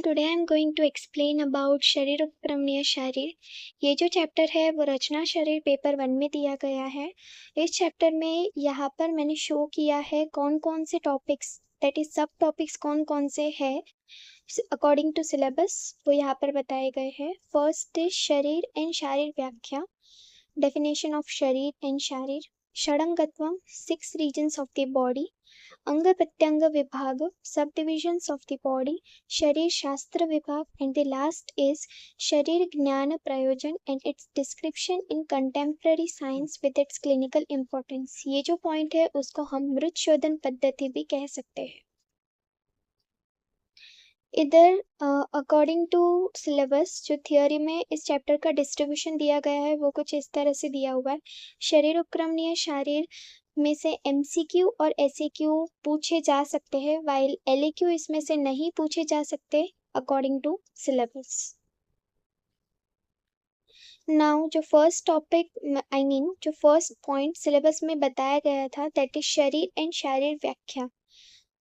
today I'm going to explain about शरीर उपक्रमणीय शारीर। ये जो चैप्टर है वो रचना शरीर पेपर 1 में दिया गया है। इस चैप्टर में यहाँ पर मैंने शो किया है कौन कौन से टॉपिक्स दैट इज सब टॉपिक्स कौन कौन से हैं अकॉर्डिंग टू सिलेबस, वो यहाँ पर बताए गए हैं। फर्स्ट इज शरीर एंड शारीर व्याख्या, डेफिनेशन ऑफ शरीर and शारीर, षडंगत्वम 6 regions of the body, अंग प्रत्यंग विभाग, सब डिविजन्स ऑफ द बॉडी, शरीर शास्त्र विभाग, एंड द लास्ट इज शरीर ज्ञान प्रयोजन and it's description in contemporary science with its clinical importance. ये जो पॉइंट है उसको हम मृत शोधन पद्धति भी कह सकते हैं। इधर अकॉर्डिंग टू सिलेबस जो थियोरी में इस चैप्टर का डिस्ट्रीब्यूशन दिया गया है वो कुछ इस तरह से दिया हुआ है। शरीर उपक्रमणीय शारीर में से एमसीक्यू और एसएक्यू पूछे जा सकते हैं, वाइल एलएक्यू इसमें से नहीं पूछे जा सकते अकॉर्डिंग टू सिलेबस। नाउ जो फर्स्ट टॉपिक जो फर्स्ट पॉइंट सिलेबस में बताया गया था दैट इज शरीर एंड शारीर व्याख्या।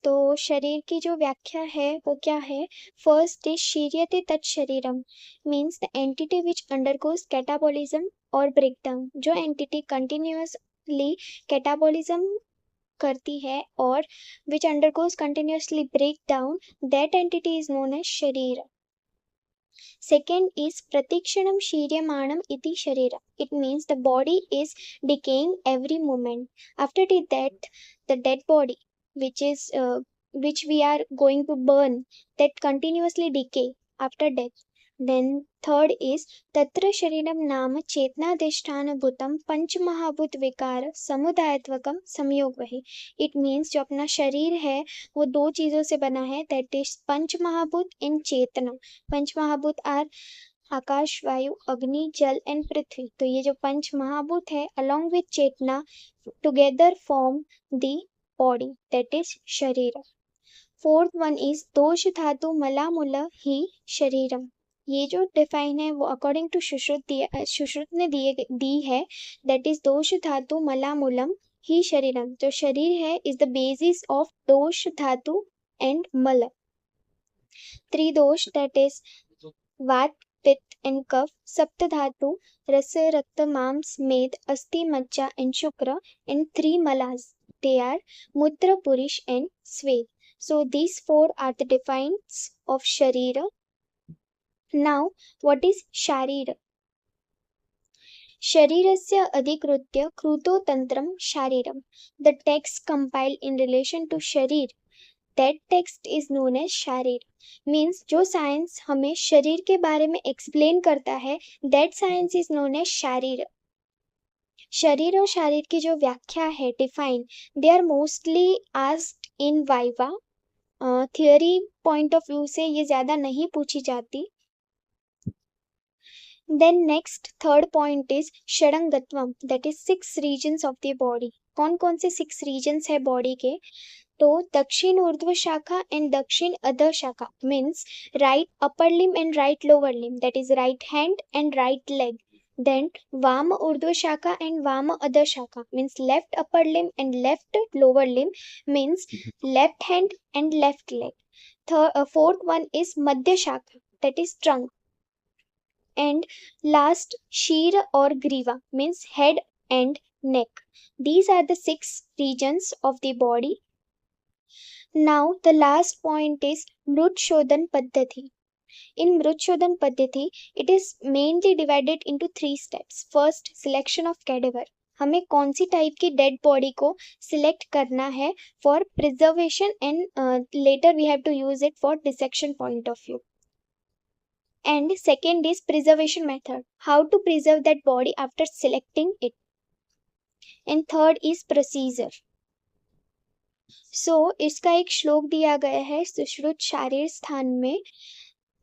तो शरीर की जो व्याख्या है वो क्या है? फर्स्ट इज शीर्यते तत् शरीरम, means the entity which undergoes catabolism और ब्रेकडाउन। जो एंटिटी कंटिन्यूअसली कैटाबॉलिज्म करती है और which undergoes continuously breakdown, that entity is known as शरीर। Second is pratikshanam shiryamanam iti sharira. It means the body is decaying every moment. After the death, the dead body, which we are going to burn, that continuously decay after death. Then third is tatra shariram नाम चेतनाधिष्ठान भूतम पंच महाभूत विकार समुदायत्वकम संयोगवही। It means जो अपना शरीर है वो 2 चीजों से बना है, दैट इज पंच महाभूत इन चेतना। पंच महाभूत आर आकाश वायु अग्नि जल एंड पृथ्वी। तो ये जो पंच महाभूत है अलॉन्ग विथ चेतना together form the body, that is शरीर। फोर्थ वन इज दोष धातु मलामुल ही शरीरम। ये जो डिफाइन है वो अकॉर्डिंग टू सुश्रुत ने दी है, दैट इज दोष धातु मलामुलम ही शरीरम। जो शरीर है इज द बेसिस ऑफ दोष धातु एंड मल। 3 दोष दैट इज वात पित्त एंड कफ, सप्त धातु रस रक्त मांस मेद अस्थि मज्जा एंड शुक्र, and 3 malas, they are mudra purish and swed. So these 4 are the defines of sharira. Now what is sharira? शरीरस्य अधिकृत्य कृतो तंत्रम शारीरम। The text compiled in relation to शरीर, that text is known as शारीर। Means जो science हमें शरीर के बारे में एक्सप्लेन करता है that science is known as शारीर। शरीर और शारीर की जो व्याख्या है define, they are mostly asked in viva. Theory point of view से ये ज्यादा नहीं पूछी जाती। Then next third point is षडंगत्वम, that is 6 regions of the body. कौन कौन से 6 regions है बॉडी के? तो दक्षिण ऊर्ध्व शाखा एंड दक्षिण अधर शाखा, means right upper limb and right lower limb, that is right hand and right leg. Then Vama Urdhva Shaka and Vama Adha Shaka, means left upper limb and left lower limb, means left hand and left leg. Fourth one is Madhya Shaka, that is trunk. And last Shira or Griva, means head and neck. These are the 6 regions of the body. Now the last point is Mrut Shodhan Paddhati. In Mrutshodhan Paddhati, it is mainly divided into 3 steps. First, selection of cadaver. हमें कौन सी type की dead body को select करना है for preservation and later we have to use it for dissection point of view. And second is preservation method, how to preserve that body after selecting it. And third is procedure. So इसका एक श्लोक दिया गया है सुश्रुत शारीर स्थान में।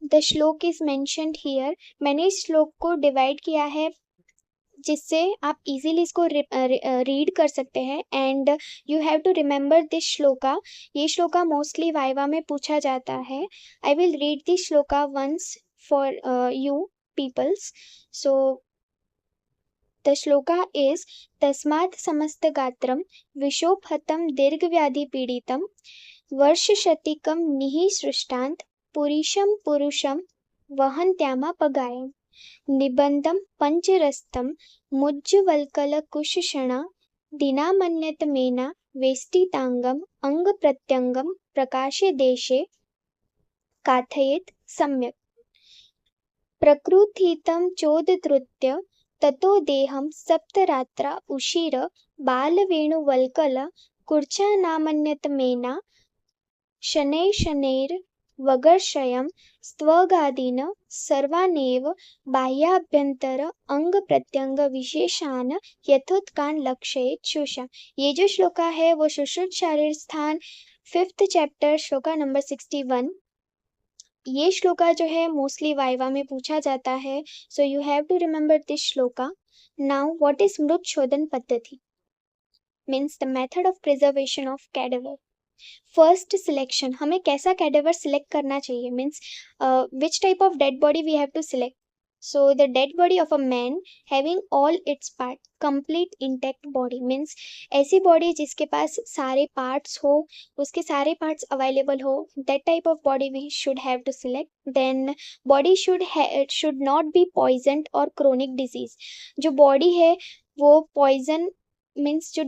The श्लोक is mentioned here. मैंने इस श्लोक को डिवाइड किया है जिससे आप इजीली इसको रीड कर सकते हैं and you have to remember this shloka. ये श्लोका मोस्टली वाइवा में पूछा जाता है। I will read this shloka once for you peoples. So the shloka is तस्मात् समस्त गात्रम विशोपहतम दीर्घ व्याधि पीड़ितम वर्ष शतिकम निहि सृष्टांत पुरीशं पुरुषं वहन्त्यामापगायम् निबन्धं पञ्चरस्तं मुज्ज्वल्कलकुशषणा दिनामन्यतमेना वेष्टिताङ्गम् अङ्गप्रत्यङ्गं प्रकाशे देशे काथयेत् सम्यक् प्रकृतितं चोदधृत्य ततो देहं सप्तरात्रा उषिर बालवेणुवल्कल कुर्चानामन्यतमेना शनैर्शनैर्वगर्षयं स्त्वगादीन् सर्वानेव बाह्याभ्यंतर अंग प्रत्यंग विशेषान यथोत्कान लक्षयेत् शुषा। ये जो श्लोका है वो सुश्रुत शारीर स्थान 5th चैप्टर श्लोका नंबर 61। ये श्लोका जो है मोस्टली वाइवा में पूछा जाता है, so you have to remember this shloka. Now what is मृत शोधन पद्धति? Means the method of preservation of cadaver. First selection, हमें कैसा कैडेवर सिलेक्ट करना चाहिए, means which type of dead body we have to select. So the dead body of a man having all its part, complete intact body, means ऐसी body जिसके पास सारे parts हो, उसके सारे पार्ट्स अवेलेबल हो, that type of body we should have to select. Then body should not be poisoned और chronic disease. जो बॉडी है वो पॉइजन मीन्स जो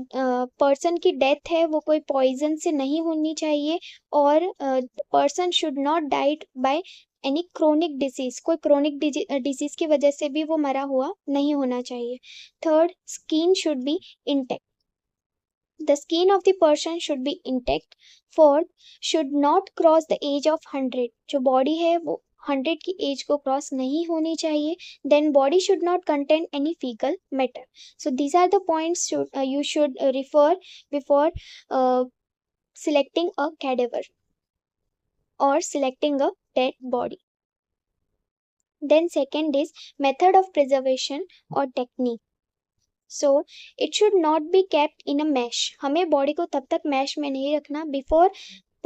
पर्सन की डेथ है वो कोई पॉइजन से नहीं होनी चाहिए, और person should not died by any chronic disease, कोई क्रोनिक डिजीज की वजह से भी वो मरा हुआ नहीं होना चाहिए। Third, skin should be intact, the skin of the person should be intact. Fourth, should not cross the age of 100, जो बॉडी है वो 100 की एज को क्रॉस नहीं होनी चाहिए। Then body should not contain any faecal matter. So these are the points you should refer before selecting a cadaver or selecting a dead body. Then second is method of preservation or technique. So it should not be kept in a mesh. हमें body को तब तक mash में नहीं रखना। Before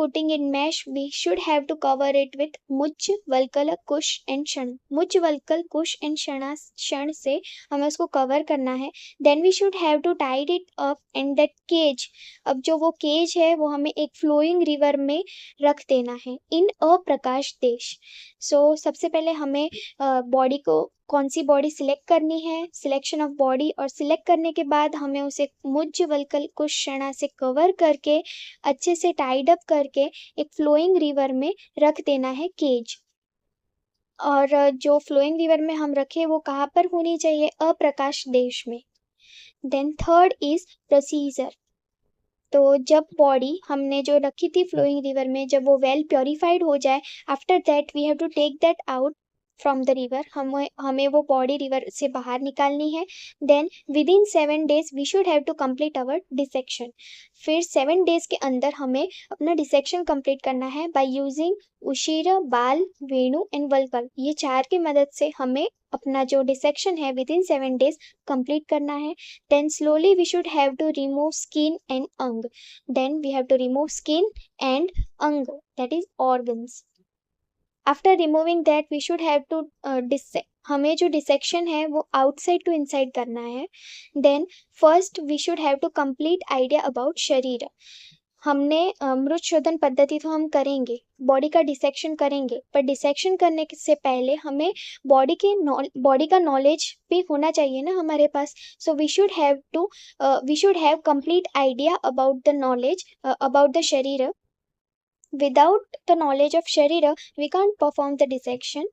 putting in mesh we should have to cover it with मुज्ज्वल्कल कुश and क्षण। मुज्ज्वल्कल कुश एंड क्षण से हमें उसको कवर करना है। Then we should have to tied it up and that cage, अब जो वो केज है वो हमें एक फ्लोइंग रिवर में रख देना है इन अप्रकाश देश। सो सबसे पहले हमें बॉडी को कौन सी बॉडी सिलेक्ट करनी है, सिलेक्शन ऑफ बॉडी, और सिलेक्ट करने के बाद हमें उसे मुज्ज्वल्कल कुश क्षणा से कवर करके अच्छे से टाइड अप करके एक फ्लोइंग रिवर में रख देना है केज। और जो फ्लोइंग रिवर में हम रखे वो कहाँ पर होनी चाहिए, अप्रकाश देश में। Then third is procedure. तो जब बॉडी हमने जो रखी थी फ्लोइंग रिवर में, जब वो वेल प्योरीफाइड हो जाए, after that we have to take that out from the river, हमें वो बॉडी रिवर से बाहर निकालनी है। Then within 7 days we should have to complete our dissection. फिर 7 days के अंदर हमें अपना डिसेक्शन कंप्लीट करना है बाय यूजिंग उशीर, बाल, वेणु एंड वल्कल। ये 4 की मदद से हमें अपना जो डिसेक्शन है विद इन 7 days कंप्लीट करना है। Then slowly we should have to remove skin and अंग। Then we have to remove skin and अंग, that is organs. After removing that we should have to dissect, हमें जो dissection है वो outside to inside करना है। Then first we should have to complete idea about शरीर। हमने मृत शोधन पद्धति तो हम करेंगे, बॉडी का डिसेक्शन करेंगे, पर डिसेक्शन करने से पहले हमें बॉडी का नॉलेज भी होना चाहिए ना हमारे पास। So we should have complete idea about the knowledge about the शरीर। Without the knowledge of Sharira, we can't perform the dissection.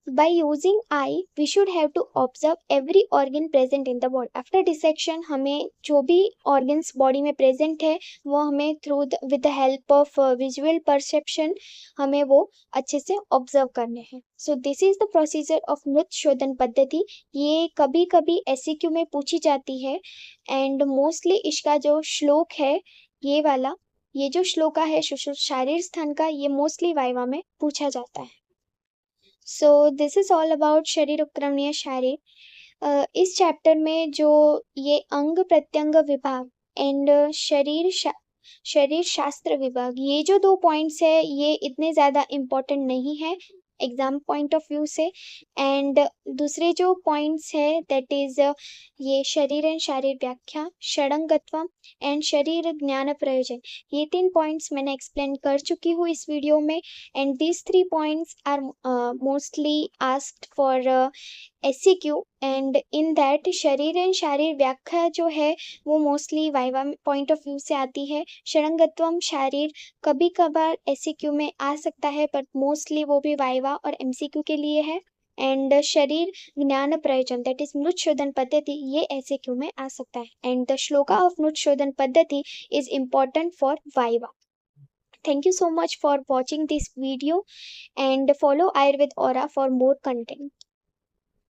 By using eye, we should have to observe every organ present in the body. After dissection, हमें जो भी organs body में present है वो हमें with the help of visual perception हमें वो अच्छे से observe करने हैं। So this is the procedure of मृत शोधन पद्धति। ये कभी कभी SEQ में पूछी जाती है, and mostly इसका जो श्लोक है ये वाला, ये जो श्लोका है सुश्रुत शारीर स्थान का, ये मोस्टली वाइवा में पूछा जाता है। So this is all about शरीर उपक्रमणीय शारीर। इस चैप्टर में जो ये अंग प्रत्यंग विभाग एंड शरीर शास्त्र विभाग, ये जो 2 पॉइंट्स है ये इतने ज़्यादा इम्पोर्टेंट नहीं है, एग्जाम पॉइंट ऑफ व्यू से। एंड दूसरे जो पॉइंट्स है दैट इज ये शरीर एंड शारीर व्याख्या, षडंगत्वम एंड शरीर ज्ञान प्रयोजन। ये 3 पॉइंट्स मैंने एक्सप्लेन कर चुकी हूँ इस वीडियो में। And these 3 points are mostly asked for SCQ। And in that शरीर एंड शारीर व्याख्या जो है वो mostly viva point of view से आती है। षडंगत्वम शारीर कभी कभार SCQ में आ सकता है, बट मोस्टली वो भी वाइवा और MCQ के लिए है। एंड शरीर ज्ञान प्रयोजन दैट इज मृत शोधन पद्धति, ये SCQ में आ सकता है। एंड द श्लोका ऑफ मृत शोधन पद्धति is important for Viva. Thank you so much for watching this video and follow Ayurved Aura for more content.